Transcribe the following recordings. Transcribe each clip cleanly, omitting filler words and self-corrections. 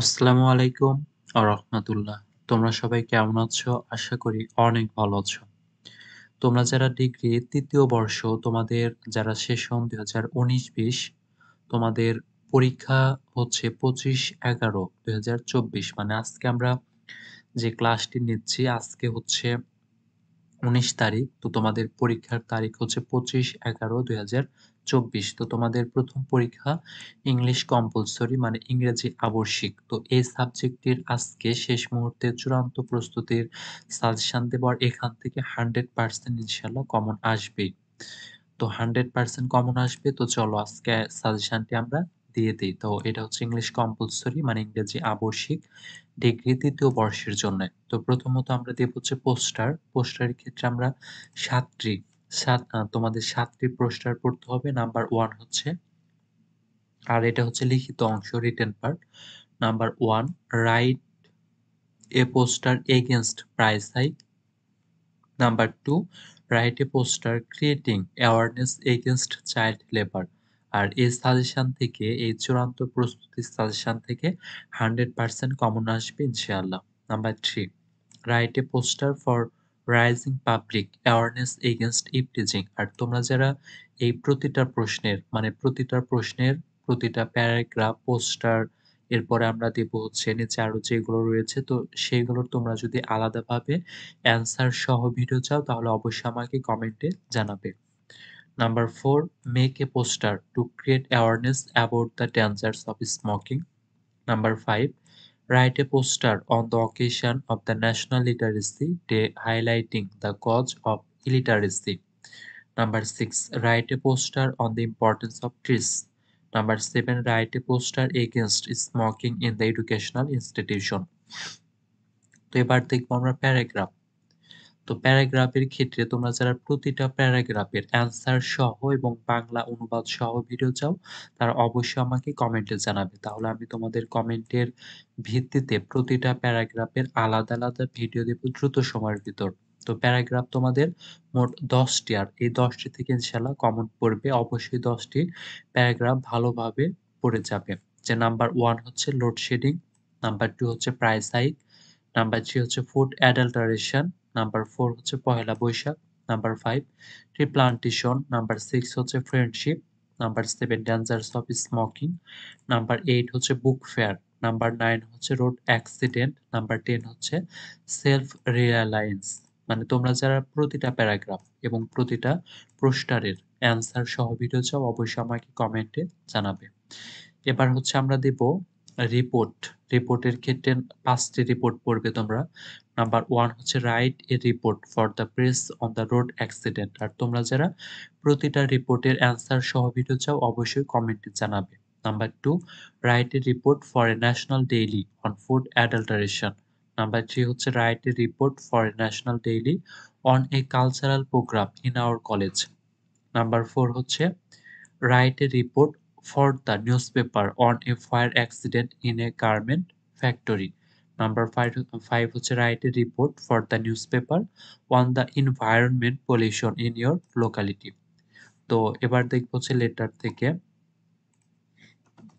আসসালামু আলাইকুম রাহমাতুল্লাহ। তোমরা সবাই কেমন আছো? আশা করি অনেক ভালো আছো। তোমরা যারা ডিগ্রি ৩য় বর্ষ তোমাদের যারা সেশন ২০১৯-২০ তোমাদের পরীক্ষা হচ্ছে ২৫/১১/২০২৪ মানে আজকে আমরা যে ক্লাসটি নিচ্ছি আজকে হচ্ছে ১৯ তারিখ। তো তোমাদের পরীক্ষার তারিখ হচ্ছে ২৫/১১/২০২৪। তো তোমাদের ১ম পরীক্ষা ইংলিশ কম্পালসরি মানে ইংরেজি আবশ্যিক। তো এই সাবজেক্টটির আজকে শেষ মুহূর্তে চূড়ান্ত প্রস্তুতির সাজেশন দেব। আর এখান থেকে 100% ইনশাআল্লাহ কমন আসবেই। তো 100% কমন আসবে। তো চলো আজকে সাজেশনটি আমরা দিয়ে দেই। তো এটা হচ্ছে ইংলিশ কম্পালসরি মানে ইংরেজি আবশ্যিক ডিগ্রি ৩য় বর্ষের জন্যে। তো প্রথমত আমরা দেব হচ্ছে পোস্টার। পোস্টারের ক্ষেত্রে আমরা ৭ টি তোমাদের ৭ টি পোস্টার পড়তে হবে। নাম্বার 1 হচ্ছে আর এটা হচ্ছে লিখিত অংশ written part. Number 1 write a poster against price hike. Number 2 write a poster creating awareness against child labour. আর এই সাজেশন থেকে এই চূড়ান্ত প্রস্তুতির সাজেশন থেকে 100% কমন আসবে ইনশাআল্লাহ। Number 3 write a poster for raising public awareness against eve teasing. আর তোমরা যারা এই প্রতিটা প্রশ্নের প্রতিটা প্যারাগ্রাফ পোস্টার এরপরে আমরা দেব হচ্ছে নিচে আরো যেগুলো রয়েছে তো সেগুলোর তোমরা যদি আলাদাভাবে অ্যান্সার সহ ভিডিও চাও তাহলে অবশ্যই আমাকে কমেন্টে জানাবে। Number 4 make a poster to create awareness about the dangers of smoking. Number 5 write a poster on the occasion of the National Literacy Day highlighting the cause of illiteracy. Number 6 write a poster on the importance of trees. Number 7 write a poster against smoking in the educational institution. তো এবার দেখবো আমরা paragraph. তো প্যারাগ্রাফের ক্ষেত্রে তোমরা যারা প্রতিটা প্যারাগ্রাফের answer সহ এবং বাংলা অনুবাদ সহ ভিডিও চাও তারা অবশ্যই আমাকে কমেন্টে জানাবে। তাহলে আমি তোমাদের কমেন্টের ভিত্তিতে প্রতিটা প্যারাগ্রাফের আলাদা, আলাদা ভিডিও দেব দ্রুত সময়ের ভিতর। তো প্যারাগ্রাফ তোমাদের মোট ১০ টি আর এই ১০ টি থেকে ইনশাআল্লাহ কমন পড়বে। অবশ্যই ১০ টি প্যারাগ্রাফ ভালোভাবে পড়ে যাবে। যে নাম্বার 1 হচ্ছে লোডশেডিং, নাম্বার 2 হচ্ছে প্রাইস হাইক, নাম্বার 3 হচ্ছে ফুড অ্যাডাল্টারেশন, নাম্বার 4 হচ্ছে Pohela Boishakh, number 5 tree plantation, number 6 হচ্ছে friendship, number 7 dangers of smoking, number 8 হচ্ছে বুক ফেয়ার, নাম্বার 9 হচ্ছে রোড অ্যাক্সিডেন্ট, নাম্বার 10 হচ্ছে সেলফ রিয়ালাইন্স। মানে তোমরা যারা প্রতিটা প্যারাগ্রাফ এবং প্রতিটা পোস্টারের অ্যান্সার সহ ভিডিও চাও অবশ্যই আমাকে কমেন্টে জানাবে। এবার হচ্ছে আমরা দেব রিপোর্ট। রিপোর্টের ক্ষেত্রে ৫ টি রিপোর্ট পড়বে তোমরা। নাম্বার 1 হচ্ছে write a report for the press on the road accident. আর তোমরা যারা প্রতিটা রিপোর্টের অ্যান্সার সহ ভিডিও চাও অবশ্যই কমেন্টে জানাবে। Number 2 write a report for a national daily on food adulteration. Number 3 হচ্ছে write a report for a national daily on a cultural program in our college. Number 4 হচ্ছে write a report for the newspaper on a fire accident in a garment factory. Number 5 হচ্ছে write a report for the newspaper on the environment pollution in your locality. তো এবার দেখব হচ্ছে letter থেকে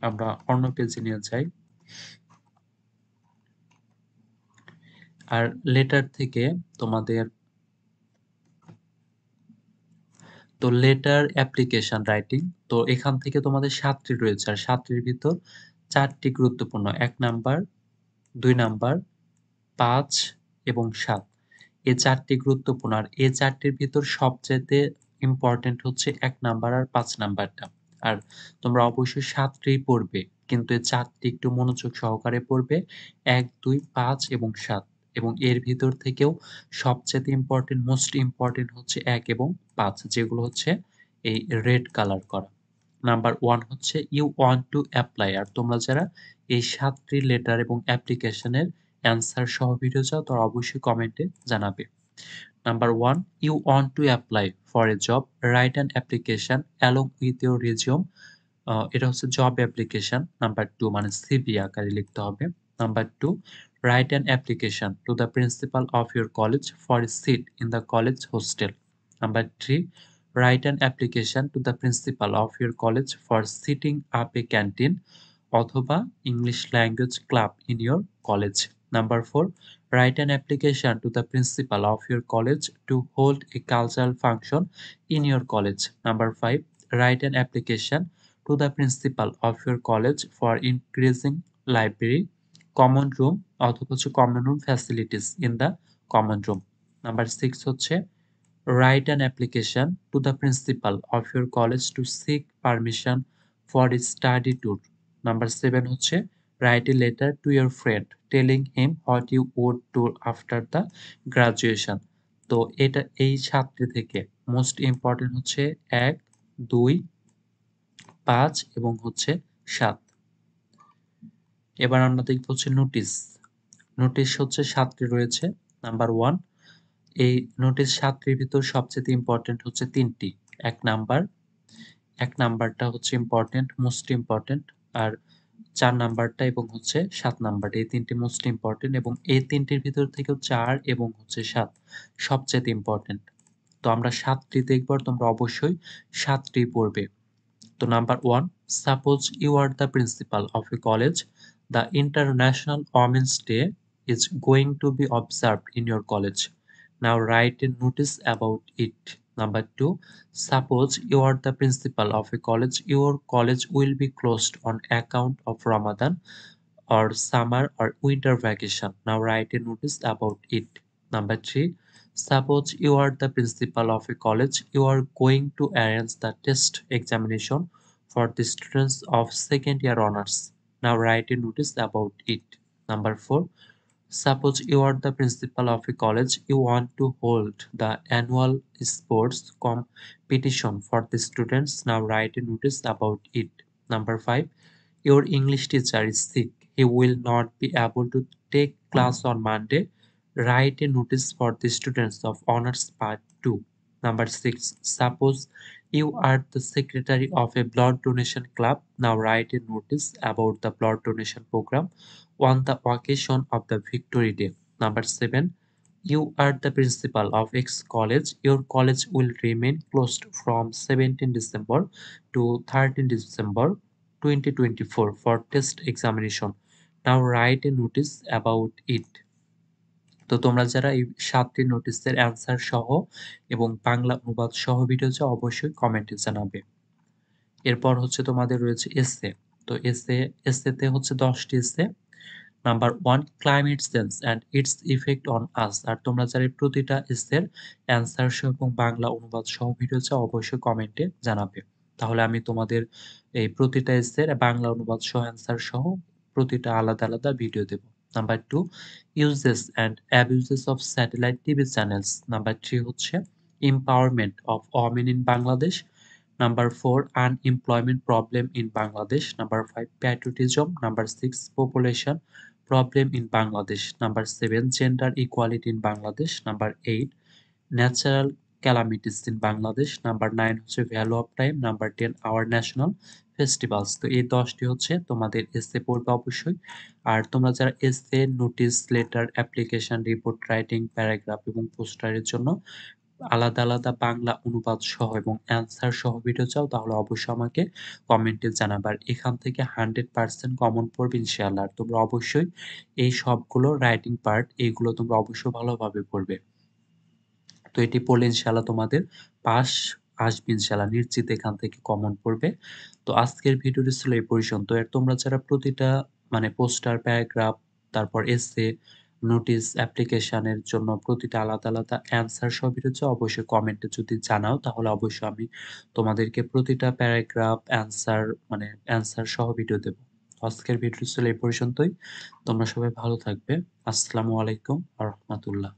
আমরা অন্য পেজে নিয়ে যাই। আর লেটার থেকে তোমাদের তো লেটার অ্যাপ্লিকেশন রাইটিং তো এখান থেকে তোমাদের ৭ টি রয়েছে আর ৭ টির ভিতর ৪ টি গুরুত্বপূর্ণ। ১ নাম্বার, ২ নাম্বার, ৫ এবং ৭ এই ৪ টি গুরুত্বপূর্ণ। আর এই ৪ টির ভিতর সবচাইতে ইম্পোর্টেন্ট হচ্ছে ১ নাম্বার আর ৫ নাম্বারটা। আর তোমরা অবশ্যই ৭ টিই পড়বে। কিন্তু এই ৪ টি একটু মনোযোগ সহকারে পড়বে। ১, ২, ৫ এবং ৭ এবং এর ভিতর থেকেও সবচাইতে ইম্পোর্টেন্ট মোস্ট ইম্পোর্টেন্ট হচ্ছে ১ এবং ৫ যেগুলো হচ্ছে এই রেড কালার করা। নাম্বার 1 হচ্ছে ইউ ওয়ান্ট টু এপ্লাই আর তোমরা যারা এই ৭ টি লেটার এবং অ্যাপ্লিকেশনের অ্যান্সার সহ ভিডিও চাও তারা অবশ্যই কমেন্টে জানাবে। Number 1 you want to apply for a job write an application along with your resume এটা হচ্ছে জব অ্যাপ্লিকেশন। নাম্বার 2 মানে সিভি আকারে লিখতে হবে। Number 2 write an application to the principal of your college for a seat in the college hostel. Number 3 write an application to the principal of your college for setting up a canteen অথবা English language club in your college. Number 4, write an application to the principal of your college to hold a cultural function in your college. Number 5, write an application to the principal of your college for increasing library, common room অথবা common room facilities in the common room. Number 6 হচ্ছে write an application to the principal of your college to seek permission for a study tour. Number 7 হচ্ছে write a letter to your friend telling him what you would do after the graduation. তো এটা এই 7টি থেকে most important হচ্ছে 1, 2, 5 এবং হচ্ছে 7। এবার আমরা দেখব হচ্ছে নোটিশ। নোটিশ হচ্ছে 7টি রয়েছে। নাম্বার 1, এই নোটিশ 7টির ভিতর সবচেয়ে ইম্পর্টেন্ট হচ্ছে 3টি। 1 নাম্বারটা হচ্ছে ইম্পর্টেন্ট, মোস্ট ইম্পর্টেন্ট, আর 4 নাম্বারটা এবং হচ্ছে 7 নাম্বারটা, এই 3টি মোস্ট ইম্পর্টেন্ট এবং এই 3টির ভিতর থেকেও 4 এবং হচ্ছে 7 সবচেয়ে ইম্পর্টেন্ট। তো আমরা 7টি দেখব আর তোমরা অবশ্যই 7টি পড়বে। তো number 1, suppose you are the principal of a college, the international women's day is going to be observed in your college. Now write a notice about it. Number 2, suppose you are the principal of a college, your college will be closed on account of Ramadan or summer or winter vacation. Now write a notice about it. Number 3, suppose you are the principal of a college, you are going to arrange the test examination for the students of second year honors. Now write a notice about it. Number 4, suppose you are the principal of a college, you want to hold the annual sports competition for the students. Now write a notice about it. Number 5, your English teacher is sick. He will not be able to take class on Monday. Write a notice for the students of Honors Part 2. Number 6, suppose you are the secretary of a blood donation club. Now write a notice about the blood donation program on the occasion of the Victory Day. Number 7, you are the principal of X college. Your college will remain closed from 17 December to 13 December 2024 for test examination. Now write a notice about it. তো তোমরা যারা এই 7টি নোটিশের answer সহ এবং বাংলা অনুবাদ সহ video চাও অবশ্যই কমেন্টে জানাবে। এরপর হচ্ছে তোমাদের রয়েছে এসে। তো এসেতে হচ্ছে 10টি essay. Number 1, climate change and its effect on us. আর তোমরা যারা প্রতিটা এসের অ্যান্সার সহ এবং বাংলা অনুবাদ সহ ভিডিও চাও অবশ্যই কমেন্টে জানাবে। তাহলে আমি তোমাদের এই প্রতিটা এসের বাংলা অনুবাদ সহ অ্যান্সার সহ প্রতিটা আলাদা আলাদা ভিডিও দেব। Number 2, uses and abuses of satellite TV channels. Number 3 হচ্ছে empowerment of women in Bangladesh. Number 4, unemployment problem in Bangladesh. Number 5, patriotism. Number 6, population problem in Bangladesh. Number 7, gender equality in Bangladesh. Number 8, natural calamities in Bangladesh. Number 9 হচ্ছে value of time. Number 10, our national festivals. তো এই 10টি হচ্ছে তোমাদের এসে পড়বে অবশ্যই। আর তোমরা যারা এসে, notice, letter, application, report writing, paragraph এবং পোস্টারের জন্য আলাদা আলাদা বাংলা অনুবাদ সহ এবং অ্যান্সার সহ ভিডিও চাও তাহলে অবশ্যই আমাকে কমেন্টে জানাবে। আর এখান থেকে 100% কমন পড়বে ইনশাআল্লাহ। আর তোমরা অবশ্যই এই সবগুলো রাইটিং পার্ট এইগুলো তোমরা অবশ্যই ভালোভাবে পড়বে। তো এটি পড়লে ইনশাআল্লাহ তোমাদের পাস আসবে ইনশাআল্লাহ, নিশ্চিত এখান থেকে কমন পড়বে। তো আজকের ভিডিওটি ছিল এই পর্যন্ত। আর তোমরা যারা প্রতিটা মানে পোস্টার, প্যারাগ্রাফ, তারপর এসে, নোটিশ, অ্যাপ্লিকেশনের জন্য প্রতিটা আলাদা আলাদা অ্যান্সার সহ ভিডিও চাও অবশ্যই কমেন্টে যদি জানাও তাহলে অবশ্যই আমি তোমাদেরকে প্রতিটা প্যারাগ্রাফ, অ্যান্সার মানে অ্যান্সার সহ ভিডিও দেব। আজকের ভিডিও ছিল এই পর্যন্তই। তোমরা সবাই ভালো থাকবে। আসসালামু আলাইকুম ওয়া রাহমাতুল্লাহ।